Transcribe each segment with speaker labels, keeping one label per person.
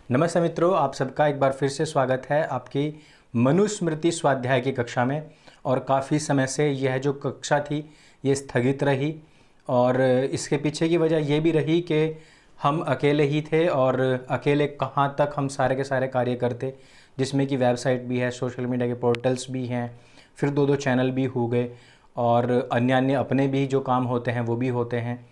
Speaker 1: नमस्ते मित्रों, आप सबका एक बार फिर से स्वागत है आपकी मनुस्मृति स्वाध्याय की कक्षा में। और काफ़ी समय से यह जो कक्षा थी ये स्थगित रही और इसके पीछे की वजह ये भी रही कि हम अकेले ही थे और अकेले कहाँ तक हम सारे के सारे कार्य करते, जिसमें कि वेबसाइट भी है, सोशल मीडिया के पोर्टल्स भी हैं, फिर दो चैनल भी हो गए और अन्य अपने भी जो काम होते हैं वो भी होते हैं।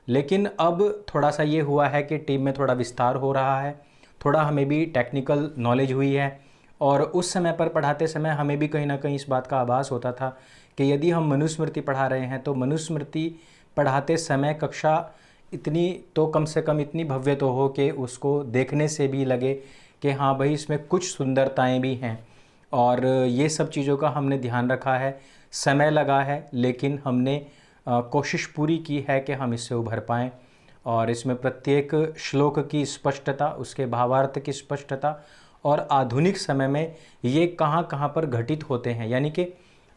Speaker 1: लेकिन अब थोड़ा सा ये हुआ है कि टीम में थोड़ा विस्तार हो रहा है, थोड़ा हमें भी टेक्निकल नॉलेज हुई है और उस समय पर पढ़ाते समय हमें भी कहीं ना कहीं इस बात का आभास होता था कि यदि हम मनुस्मृति पढ़ा रहे हैं तो मनुस्मृति पढ़ाते समय कक्षा इतनी तो कम से कम इतनी भव्य तो हो कि उसको देखने से भी लगे कि हाँ भाई इसमें कुछ सुंदरताएं भी हैं। और ये सब चीज़ों का हमने ध्यान रखा है, समय लगा है, लेकिन हमने कोशिश पूरी की है कि हम इससे उभर पाएँ। और इसमें प्रत्येक श्लोक की स्पष्टता, उसके भावार्थ की स्पष्टता और आधुनिक समय में ये कहाँ कहाँ पर घटित होते हैं, यानी कि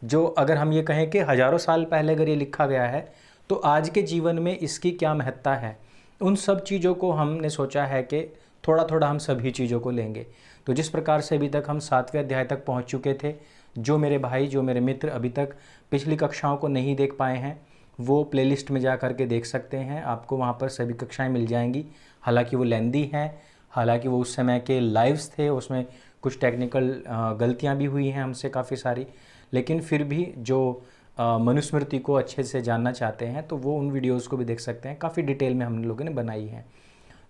Speaker 1: जो अगर हम ये कहें कि हज़ारों साल पहले अगर ये लिखा गया है तो आज के जीवन में इसकी क्या महत्ता है, उन सब चीज़ों को हमने सोचा है कि थोड़ा थोड़ा हम सभी चीज़ों को लेंगे। तो जिस प्रकार से अभी तक हम 7वें अध्याय तक पहुँच चुके थे, जो मेरे भाई, जो मेरे मित्र अभी तक पिछली कक्षाओं को नहीं देख पाए हैं वो प्लेलिस्ट में जा कर के देख सकते हैं। आपको वहाँ पर सभी कक्षाएं मिल जाएंगी। हालांकि वो लेंदी हैं, हालांकि वो उस समय के लाइव्स थे, उसमें कुछ टेक्निकल गलतियाँ भी हुई हैं हमसे काफ़ी सारी, लेकिन फिर भी जो मनुस्मृति को अच्छे से जानना चाहते हैं तो वो उन वीडियोज़ को भी देख सकते हैं। काफ़ी डिटेल में हम लोगों ने बनाई है।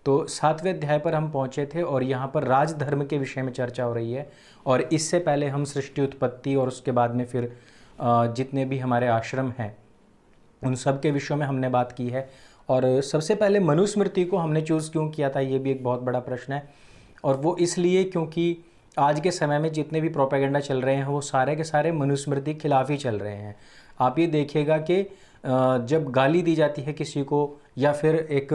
Speaker 1: तो 7वें अध्याय पर हम पहुँचे थे और यहाँ पर राजधर्म के विषय में चर्चा हो रही है। और इससे पहले हम सृष्टि उत्पत्ति और उसके बाद में फिर जितने भी हमारे आश्रम हैं उन सब के विषयों में हमने बात की है। और सबसे पहले मनुस्मृति को हमने चूज़ क्यों किया था, ये भी एक बहुत बड़ा प्रश्न है। और वो इसलिए क्योंकि आज के समय में जितने भी प्रोपेगेंडा चल रहे हैं वो सारे के सारे मनुस्मृति के खिलाफ ही चल रहे हैं। आप ये देखिएगा कि जब गाली दी जाती है किसी को या फिर एक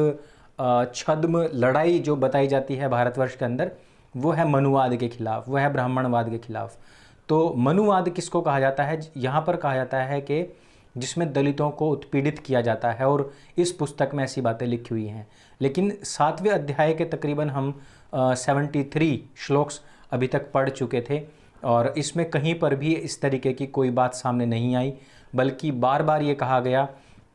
Speaker 1: छद्म लड़ाई जो बताई जाती है भारतवर्ष के अंदर, वो है मनुवाद के खिलाफ, वो है ब्राह्मणवाद के खिलाफ। तो मनुवाद किसको कहा जाता है? यहाँ पर कहा जाता है कि जिसमें दलितों को उत्पीड़ित किया जाता है, और इस पुस्तक में ऐसी बातें लिखी हुई हैं। लेकिन 7वें अध्याय के तकरीबन हम 73 श्लोक्स अभी तक पढ़ चुके थे और इसमें कहीं पर भी इस तरीके की कोई बात सामने नहीं आई, बल्कि बार बार ये कहा गया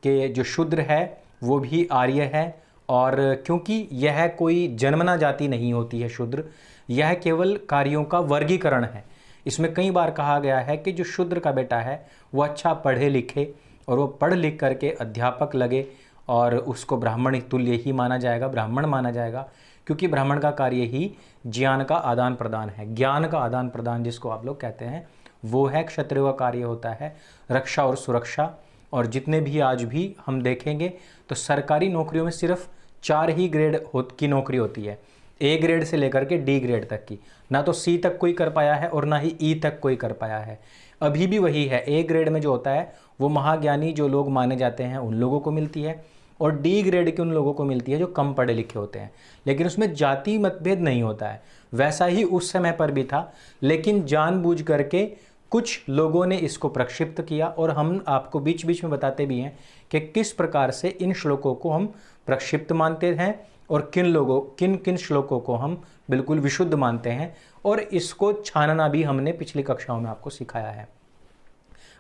Speaker 1: कि जो शूद्र है वो भी आर्य है। और क्योंकि यह कोई जन्मना जाति नहीं होती है शूद्र, यह केवल कार्यों का वर्गीकरण है। इसमें कई बार कहा गया है कि जो शूद्र का बेटा है वो अच्छा पढ़े लिखे और वो पढ़ लिख करके अध्यापक लगे और उसको ब्राह्मण तुल्य ही माना जाएगा, ब्राह्मण माना जाएगा, क्योंकि ब्राह्मण का कार्य ही ज्ञान का आदान प्रदान है। ज्ञान का आदान प्रदान जिसको आप लोग कहते हैं वो है क्षत्रिय का कार्य होता है, रक्षा और सुरक्षा। और जितने भी आज भी हम देखेंगे तो सरकारी नौकरियों में सिर्फ 4 ही ग्रेड की नौकरी होती है, ए ग्रेड से लेकर के डी ग्रेड तक की। ना तो सी तक कोई कर पाया है और ना ही ई तक कोई कर पाया है। अभी भी वही है, ए ग्रेड में जो होता है वो महाज्ञानी जो लोग माने जाते हैं उन लोगों को मिलती है और डी ग्रेड के उन लोगों को मिलती है जो कम पढ़े लिखे होते हैं। लेकिन उसमें जाति मतभेद नहीं होता है। वैसा ही उस समय पर भी था, लेकिन जानबूझ करके कुछ लोगों ने इसको प्रक्षिप्त किया और हम आपको बीच बीच में बताते भी हैं कि किस प्रकार से इन श्लोकों को हम प्रक्षिप्त मानते हैं और किन किन श्लोकों को हम बिल्कुल विशुद्ध मानते हैं। और इसको छानना भी हमने पिछली कक्षाओं में आपको सिखाया है।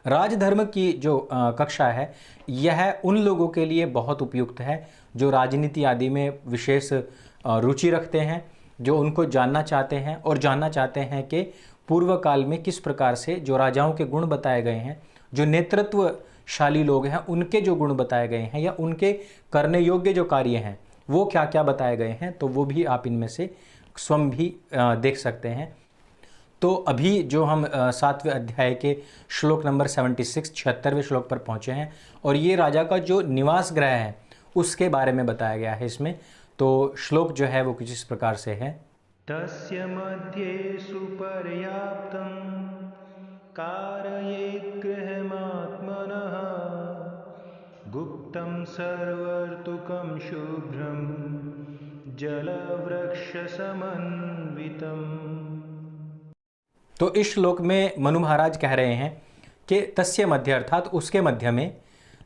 Speaker 1: राजधर्म की जो कक्षा है यह उन लोगों के लिए बहुत उपयुक्त है जो राजनीति आदि में विशेष रुचि रखते हैं, जो उनको जानना चाहते हैं और जानना चाहते हैं कि पूर्व काल में किस प्रकार से जो राजाओं के गुण बताए गए हैं, जो नेतृत्वशाली लोग हैं उनके जो गुण बताए गए हैं या उनके करने योग्य जो कार्य हैं वो क्या क्या बताए गए हैं, तो वो भी आप इनमें से स्वयं भी देख सकते हैं। तो अभी जो हम 7वें अध्याय के श्लोक नंबर 76 76वें श्लोक पर पहुँचे हैं और ये राजा का जो निवास गृह है उसके बारे में बताया गया है इसमें। तो श्लोक जो है वो कुछ इस प्रकार से है।
Speaker 2: तस्य मध्ये सुपर्याप्तं कारयेत् गृहमात्मनः गुप्तं सर्वर्तुकं शुभ्रं जलवृक्षसमन्वितम्।
Speaker 1: तो इस श्लोक में मनु महाराज कह रहे हैं कि तस्य मध्य अर्थात उसके मध्य में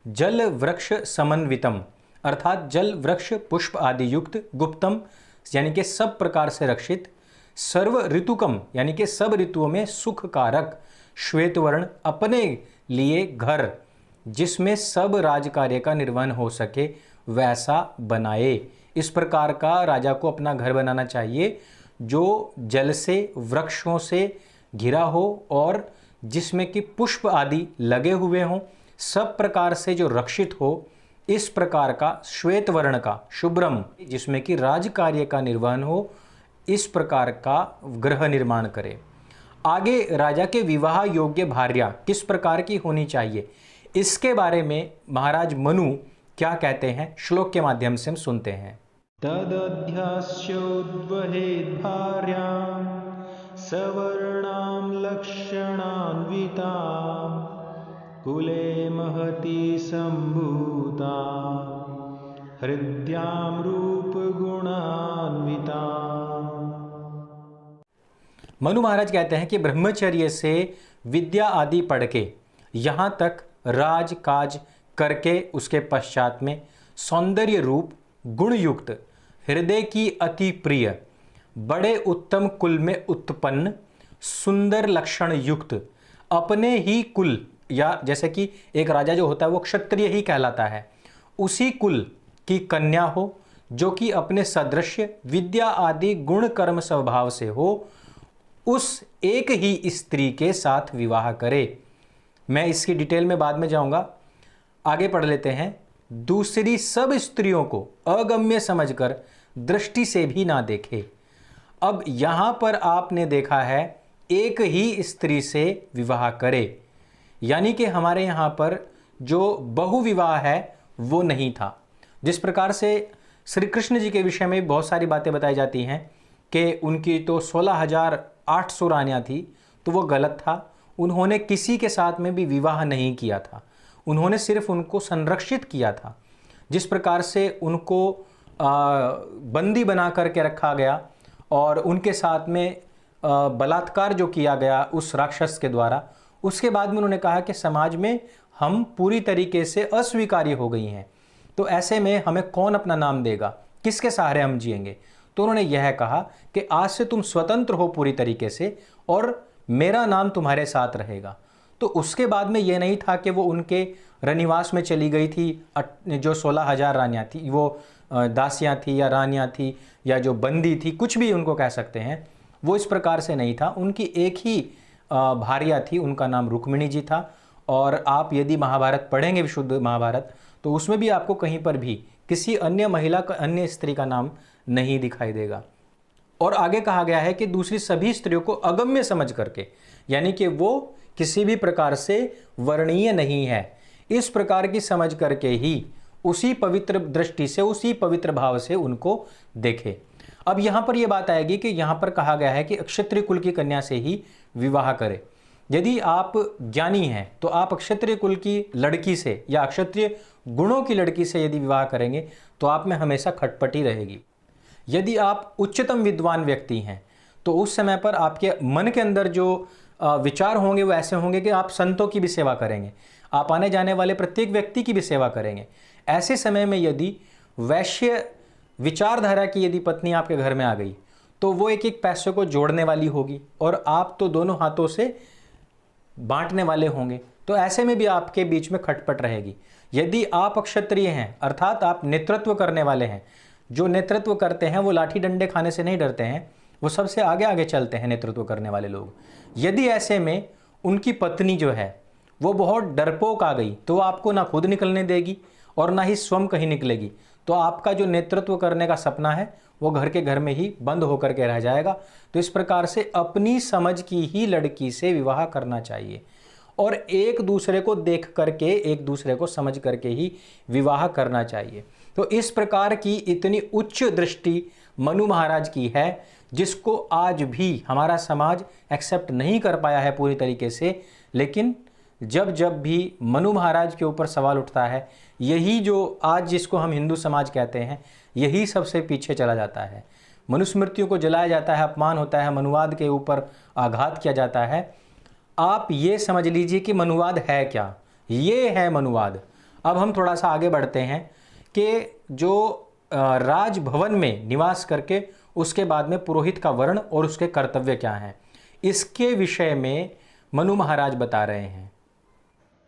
Speaker 1: जल वृक्ष समन्वितम अर्थात जल वृक्ष पुष्प आदि युक्त गुप्तम यानी कि सब प्रकार से रक्षित, सर्व ऋतुकम यानी कि सब ऋतुओं में सुख कारक, श्वेत वर्ण अपने लिए घर जिसमें सब राज कार्य का निर्वहन हो सके वैसा बनाए। इस प्रकार का राजा को अपना घर बनाना चाहिए जो जल से, वृक्षों से घिरा हो और जिसमें कि पुष्प आदि लगे हुए हों, सब प्रकार से जो रक्षित हो, इस प्रकार का श्वेत वर्ण का, शुभ्रम, जिसमें कि राज कार्य का निर्वहन हो, इस प्रकार का गृह निर्माण करे। आगे राजा के विवाह योग्य भार्या किस प्रकार की होनी चाहिए, इसके बारे में महाराज मनु क्या कहते हैं, श्लोक के माध्यम से हम सुनते हैं।
Speaker 2: तदध्यास्योद्वहेत् भार्यां सवर्णां लक्षणान्वितां कुले महती सम्भूता हृद्यां रूपगुणान्विता।
Speaker 1: मनु महाराज कहते हैं कि ब्रह्मचर्य से विद्या आदि पढ़ के यहाँ तक राज काज करके उसके पश्चात में सौंदर्य रूप गुणयुक्त, हृदय की अति प्रिय, बड़े उत्तम कुल में उत्पन्न, सुंदर लक्षण युक्त, अपने ही कुल या जैसे कि एक राजा जो होता है वो क्षत्रिय ही कहलाता है, उसी कुल की कन्या हो जो कि अपने सदृश विद्या आदि गुण कर्म स्वभाव से हो, उस एक ही स्त्री के साथ विवाह करे। मैं इसकी डिटेल में बाद में जाऊंगा, आगे पढ़ लेते हैं। दूसरी सब स्त्रियों को अगम्य समझकर दृष्टि से भी ना देखे। अब यहां पर आपने देखा है एक ही स्त्री से विवाह करे, यानी कि हमारे यहां पर जो बहुविवाह है वो नहीं था। जिस प्रकार से श्री कृष्ण जी के विषय में बहुत सारी बातें बताई जाती हैं कि उनकी तो 16,800 रानियां थी, तो वो गलत था। उन्होंने किसी के साथ में भी विवाह नहीं किया था, उन्होंने सिर्फ उनको संरक्षित किया था। जिस प्रकार से उनको बंदी बना करके रखा गया और उनके साथ में बलात्कार जो किया गया उस राक्षस के द्वारा, उसके बाद में उन्होंने कहा कि समाज में हम पूरी तरीके से अस्वीकार्य हो गई हैं, तो ऐसे में हमें कौन अपना नाम देगा, किसके सहारे हम जिएंगे। तो उन्होंने यह कहा कि आज से तुम स्वतंत्र हो पूरी तरीके से और मेरा नाम तुम्हारे साथ रहेगा। तो उसके बाद में यह नहीं था कि वो उनके रनिवास में चली गई थी, जो 16,000 रानियाँ थी वो दासियाँ थी या रानियाँ थी या जो बंदी थी, कुछ भी उनको कह सकते हैं, वो इस प्रकार से नहीं था। उनकी एक ही भार्या थी, उनका नाम रुक्मिणी जी था। और आप यदि महाभारत पढ़ेंगे, विशुद्ध महाभारत, तो उसमें भी आपको कहीं पर भी किसी अन्य महिला का, अन्य स्त्री का नाम नहीं दिखाई देगा। और आगे कहा गया है कि दूसरी सभी स्त्रियों को अगम्य समझ करके, यानी कि वो किसी भी प्रकार से वर्णीय नहीं है, इस प्रकार की समझ करके ही उसी पवित्र दृष्टि से, उसी पवित्र भाव से उनको देखे। अब यहाँ पर यह बात आएगी कि यहाँ पर कहा गया है कि क्षत्रिय कुल की कन्या से ही विवाह करे। यदि आप ज्ञानी हैं तो आप क्षत्रिय कुल की लड़की से या क्षत्रिय गुणों की लड़की से यदि विवाह करेंगे तो आप में हमेशा खटपटी रहेगी। यदि आप उच्चतम विद्वान व्यक्ति हैं तो उस समय पर आपके मन के अंदर जो विचार होंगे वो ऐसे होंगे कि आप संतों की भी सेवा करेंगे, आप आने जाने वाले प्रत्येक व्यक्ति की भी सेवा करेंगे। ऐसे समय में यदि वैश्य विचारधारा की यदि पत्नी आपके घर में आ गई तो वो एक एक पैसे को जोड़ने वाली होगी और आप तो दोनों हाथों से बांटने वाले होंगे, तो ऐसे में भी आपके बीच में खटपट रहेगी। यदि आप क्षत्रिय हैं, अर्थात आप नेतृत्व करने वाले हैं, जो नेतृत्व करते हैं वो लाठी डंडे खाने से नहीं डरते हैं, वो सबसे आगे आगे चलते हैं नेतृत्व करने वाले लोग। यदि ऐसे में उनकी पत्नी जो है वो बहुत डरपोक आ गई तो आपको ना खुद निकलने देगी और ना ही स्वयं कहीं निकलेगी, तो आपका जो नेतृत्व करने का सपना है वो घर के घर में ही बंद होकर के रह जाएगा। तो इस प्रकार से अपनी समझ की ही लड़की से विवाह करना चाहिए और एक दूसरे को देख करके, एक दूसरे को समझ करके ही विवाह करना चाहिए। तो इस प्रकार की इतनी उच्च दृष्टि मनु महाराज की है, जिसको आज भी हमारा समाज एक्सेप्ट नहीं कर पाया है पूरी तरीके से। लेकिन जब जब भी मनु महाराज के ऊपर सवाल उठता है, यही जो आज जिसको हम हिंदू समाज कहते हैं, यही सबसे पीछे चला जाता है। मनुस्मृतियों को जलाया जाता है, अपमान होता है, मनुवाद के ऊपर आघात किया जाता है। आप ये समझ लीजिए कि मनुवाद है क्या, ये है मनुवाद। अब हम थोड़ा सा आगे बढ़ते हैं कि जो राजभवन में निवास करके उसके बाद में पुरोहित का वर्ण और उसके कर्तव्य क्या हैं, इसके विषय में मनु महाराज बता रहे हैं।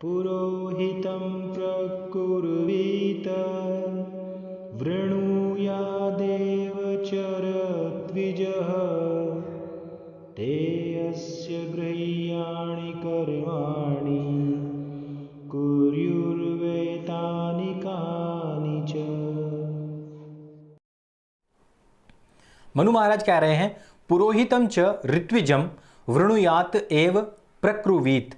Speaker 2: पुरोहितं प्रकुर्वीत वृणुयादेव चरद्विजः ते अस्य गृह्याणि कर्माणि कुर्युर्वेतानि कानि च।
Speaker 1: मनु महाराज कह रहे हैं पुरोहितम च ऋत्विजम वृणुयात एव प्रक्रुवीत,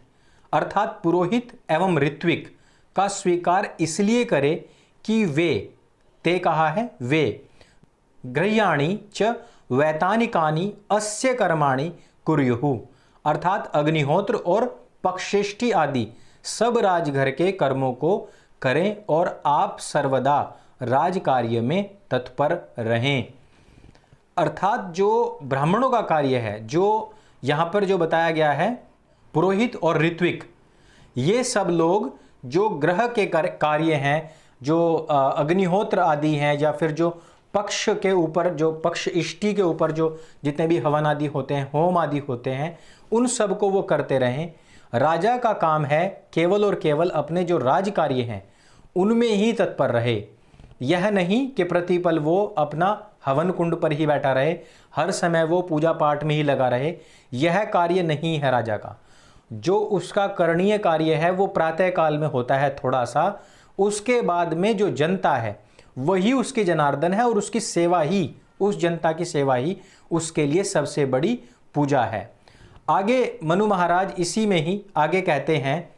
Speaker 1: अर्थात पुरोहित एवं ऋत्विक का स्वीकार इसलिए करे कि वे, ते कहा है वे, गृह्याणि च वैतानिकानि अस्य कर्माणि कुर्युः, अर्थात अग्निहोत्र और पक्षेष्टि आदि सब राजघर के कर्मों को करें और आप सर्वदा राजकार्य में तत्पर रहें। अर्थात जो ब्राह्मणों का कार्य है, जो यहाँ पर जो बताया गया है, पुरोहित और ऋत्विक, ये सब लोग जो ग्रह के कार्य हैं, जो अग्निहोत्र आदि हैं, या फिर जो पक्ष के ऊपर, जो पक्ष इष्टि के ऊपर जो जितने भी हवन आदि होते हैं, होम आदि होते हैं, उन सब को वो करते रहें। राजा का काम है केवल और केवल अपने जो राज कार्य हैं उनमें ही तत्पर रहे, यह नहीं कि प्रतिपल वो अपना हवन कुंड पर ही बैठा रहे, हर समय वो पूजा पाठ में ही लगा रहे, यह कार्य नहीं है राजा का। जो उसका करणीय कार्य है वो प्रातः काल में होता है थोड़ा सा, उसके बाद में जो जनता है वही उसके जनार्दन है और उसकी सेवा ही, उस जनता की सेवा ही उसके लिए सबसे बड़ी पूजा है। आगे मनु महाराज इसी में ही आगे कहते हैं,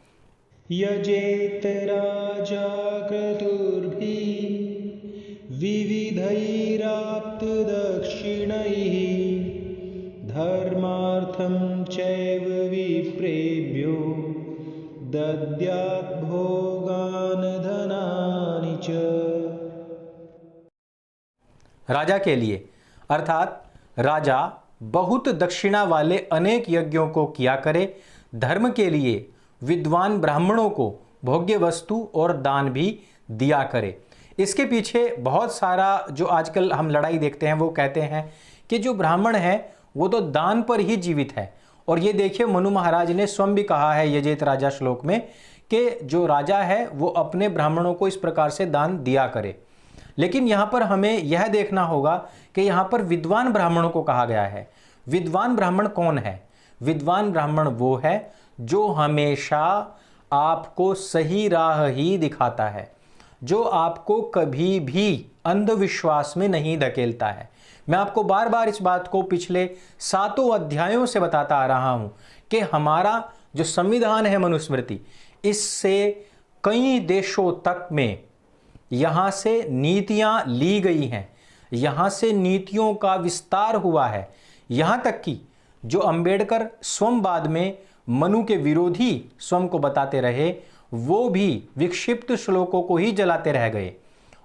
Speaker 2: यजेत राजा क्रतुर्भिः विविधैराप्त दक्षिणैः धर्मार्थं चैव विप्रेभ्यो दद्यात् भोगान् धनानि च।
Speaker 1: राजा के लिए, अर्थात राजा बहुत दक्षिणा वाले अनेक यज्ञों को किया करे, धर्म के लिए विद्वान ब्राह्मणों को भोग्य वस्तु और दान भी दिया करे। इसके पीछे बहुत सारा जो आजकल हम लड़ाई देखते हैं, वो कहते हैं कि जो ब्राह्मण है वो तो दान पर ही जीवित है। और ये देखिए मनु महाराज ने स्वयं भी कहा है यजेत राजा श्लोक में कि जो राजा है वो अपने ब्राह्मणों को इस प्रकार से दान दिया करे। लेकिन यहाँ पर हमें यह देखना होगा कि यहाँ पर विद्वान ब्राह्मणों को कहा गया है। विद्वान ब्राह्मण कौन है? विद्वान ब्राह्मण वो है जो हमेशा आपको सही राह ही दिखाता है, जो आपको कभी भी अंधविश्वास में नहीं धकेलता है। मैं आपको बार बार इस बात को पिछले 7 अध्यायों से बताता आ रहा हूं कि हमारा जो संविधान है मनुस्मृति, इससे कई देशों तक में यहाँ से नीतियाँ ली गई हैं, यहाँ से नीतियों का विस्तार हुआ है। यहाँ तक कि जो अंबेडकर स्वयं बाद में मनु के विरोधी स्वयं को बताते रहे, वो भी विक्षिप्त श्लोकों को ही जलाते रह गए।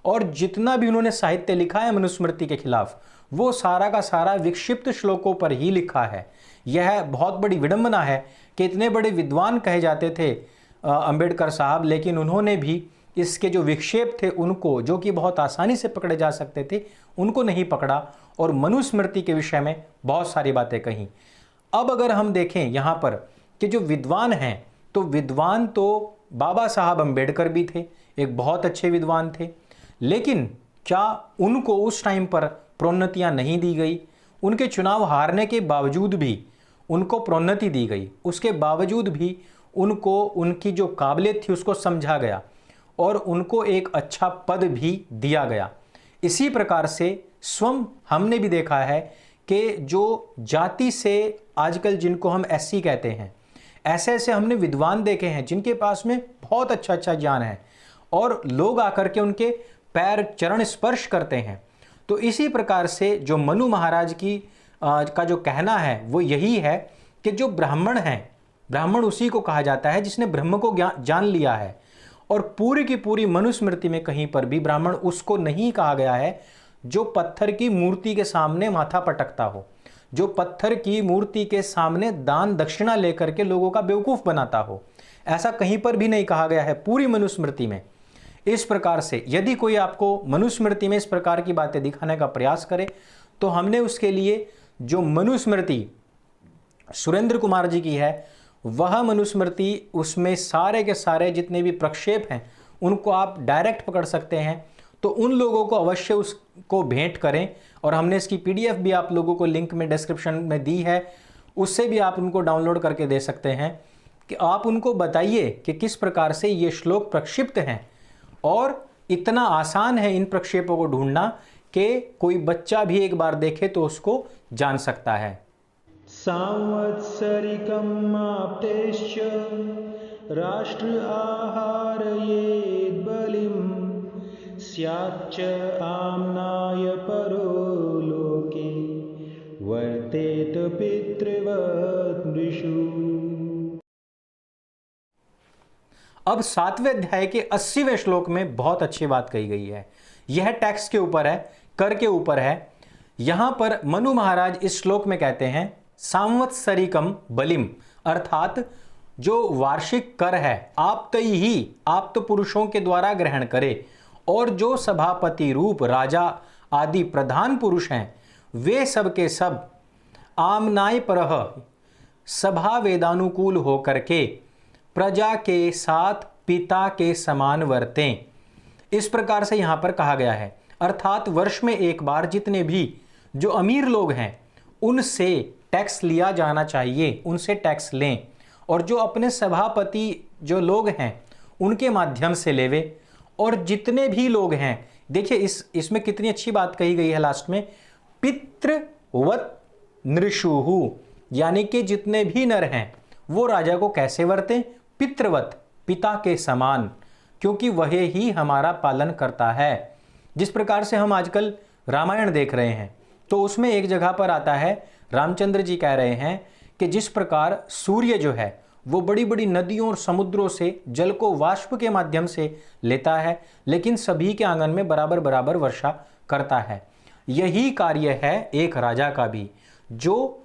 Speaker 1: और जितना भी उन्होंने साहित्य लिखा है मनुस्मृति के खिलाफ, वो सारा का सारा विक्षिप्त श्लोकों पर ही लिखा है। यह बहुत बड़ी विडंबना है कि इतने बड़े विद्वान कहे जाते थे अंबेडकर साहब, लेकिन उन्होंने भी इसके जो विक्षेप थे उनको, जो कि बहुत आसानी से पकड़े जा सकते थे, उनको नहीं पकड़ा और मनुस्मृति के विषय में बहुत सारी बातें कहीं। अब अगर हम देखें यहाँ पर कि जो विद्वान हैं, तो विद्वान तो बाबा साहब अंबेडकर भी थे, एक बहुत अच्छे विद्वान थे, लेकिन क्या उनको उस टाइम पर प्रोन्नतियाँ नहीं दी गई? उनके चुनाव हारने के बावजूद भी उनको प्रोन्नति दी गई, उसके बावजूद भी उनको उनकी जो काबिलियत थी उसको समझा गया और उनको एक अच्छा पद भी दिया गया। इसी प्रकार से स्वयं हमने भी देखा है कि जो जाति से आजकल जिनको हम एससी कहते हैं, ऐसे ऐसे हमने विद्वान देखे हैं जिनके पास में बहुत अच्छा अच्छा ज्ञान है और लोग आकर के उनके पैर चरण स्पर्श करते हैं। तो इसी प्रकार से जो मनु महाराज का जो कहना है वो यही है कि जो ब्राह्मण हैं, ब्राह्मण उसी को कहा जाता है जिसने ब्रह्म को जान लिया है। और पूरी की पूरी मनुस्मृति में कहीं पर भी ब्राह्मण उसको नहीं कहा गया है जो पत्थर की मूर्ति के सामने माथा पटकता हो, जो पत्थर की मूर्ति के सामने दान दक्षिणा लेकर के लोगों का बेवकूफ़ बनाता हो। ऐसा कहीं पर भी नहीं कहा गया है पूरी मनुस्मृति में। इस प्रकार से यदि कोई आपको मनुस्मृति में इस प्रकार की बातें दिखाने का प्रयास करे तो हमने उसके लिए जो मनुस्मृति सुरेंद्र कुमार जी की है, वह मनुस्मृति, उसमें सारे के सारे जितने भी प्रक्षेप हैं उनको आप डायरेक्ट पकड़ सकते हैं। तो उन लोगों को अवश्य उसको भेंट करें, और हमने इसकी PDF भी आप लोगों को लिंक में डिस्क्रिप्शन में दी है, उससे भी आप उनको डाउनलोड करके दे सकते हैं कि आप उनको बताइए कि किस प्रकार से ये श्लोक प्रक्षिप्त हैं। और इतना आसान है इन प्रक्षेपों को ढूंढना कि कोई बच्चा भी एक बार देखे तो उसको जान सकता है।
Speaker 2: सांवत्सरिकम् आप्तेश्च राष्ट्र आहारयेद् बलिम् स्याच्च आम्नाय परो लोके वर्तेत पितृवत् नृषु।
Speaker 1: अब 7वें अध्याय के 80वें श्लोक में बहुत अच्छी बात कही गई है। यह टैक्स के ऊपर है, कर के ऊपर है। यहां पर मनु महाराज इस श्लोक में कहते हैं सांवत्सरिकम बलिम, अर्थात जो वार्षिक कर है आप तो पुरुषों के द्वारा ग्रहण करे, और जो सभापति रूप राजा आदि प्रधान पुरुष हैं वे सब के सब आमनाय परह, सभा वेदानुकूल होकर के प्रजा के साथ पिता के समान वर्तें। इस प्रकार से यहां पर कहा गया है, अर्थात वर्ष में एक बार जितने भी जो अमीर लोग हैं उनसे टैक्स लिया जाना चाहिए, उनसे टैक्स लें, और जो अपने सभापति जो लोग हैं उनके माध्यम से लेवे। और जितने भी लोग हैं, देखिए इसमें कितनी अच्छी बात कही गई है लास्ट में, पितृवत नृषुहु, यानी कि जितने भी नर हैं वो राजा को कैसे वर्तें, पितृवत, पिता के समान, क्योंकि वह ही हमारा पालन करता है। जिस प्रकार से हम आजकल रामायण देख रहे हैं तो उसमें एक जगह पर आता है, रामचंद्र जी कह रहे हैं कि जिस प्रकार सूर्य जो है वो बड़ी बड़ी नदियों और समुद्रों से जल को वाष्प के माध्यम से लेता है, लेकिन सभी के आंगन में बराबर बराबर वर्षा करता है। यही कार्य है एक राजा का भी। जो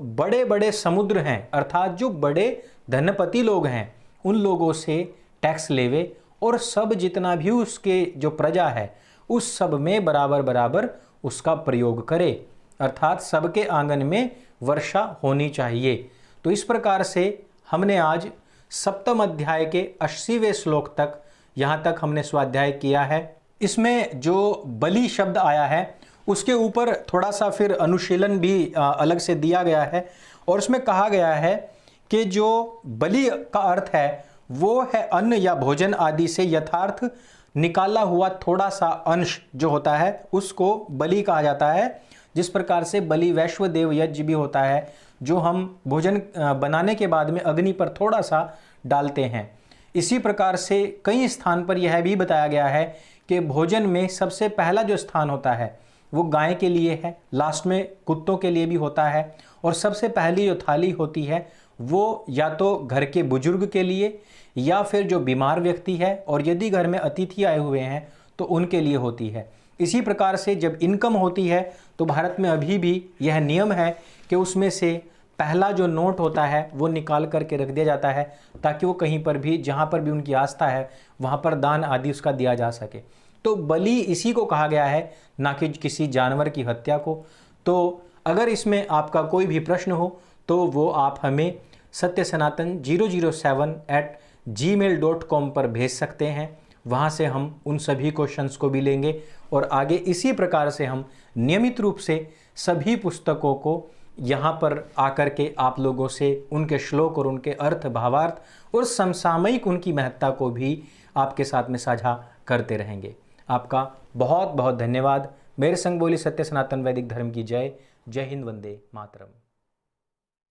Speaker 1: बड़े बड़े समुद्र हैं, अर्थात जो बड़े धनपति लोग हैं, उन लोगों से टैक्स लेवे, और सब जितना भी उसके जो प्रजा है उस सब में बराबर बराबर उसका प्रयोग करे, अर्थात सबके आंगन में वर्षा होनी चाहिए। तो इस प्रकार से हमने आज 7वें अध्याय के 80वें श्लोक तक, यहाँ तक हमने स्वाध्याय किया है। इसमें जो बलि शब्द आया है उसके ऊपर थोड़ा सा फिर अनुशीलन भी अलग से दिया गया है, और उसमें कहा गया है कि जो बलि का अर्थ है वो है अन्न या भोजन आदि से यथार्थ निकाला हुआ थोड़ा सा अंश जो होता है उसको बलि कहा जाता है। जिस प्रकार से बलि वैश्व देव यज्ञ भी होता है, जो हम भोजन बनाने के बाद में अग्नि पर थोड़ा सा डालते हैं। इसी प्रकार से कई स्थान पर यह भी बताया गया है कि भोजन में सबसे पहला जो स्थान होता है वो गाय के लिए है, लास्ट में कुत्तों के लिए भी होता है, और सबसे पहली जो थाली होती है वो या तो घर के बुजुर्ग के लिए या फिर जो बीमार व्यक्ति है, और यदि घर में अतिथि आए हुए हैं तो उनके लिए होती है। इसी प्रकार से जब इनकम होती है तो भारत में अभी भी यह नियम है कि उसमें से पहला जो नोट होता है वो निकाल करके रख दिया जाता है, ताकि वो कहीं पर भी, जहाँ पर भी उनकी आस्था है वहाँ पर दान आदि उसका दिया जा सके। तो बलि इसी को कहा गया है, ना कि किसी जानवर की हत्या को। तो अगर इसमें आपका कोई भी प्रश्न हो तो वो आप हमें satysanatan007@gmail.com पर भेज सकते हैं। वहाँ से हम उन सभी क्वेश्चंस को भी लेंगे, और आगे इसी प्रकार से हम नियमित रूप से सभी पुस्तकों को यहाँ पर आकर के आप लोगों से उनके श्लोक और उनके अर्थ, भावार्थ और समसामयिक उनकी महत्ता को भी आपके साथ में साझा करते रहेंगे। आपका बहुत बहुत धन्यवाद। मेरे संग बोली सत्य सनातन वैदिक धर्म की जय। जय हिंद, वंदे मातरम।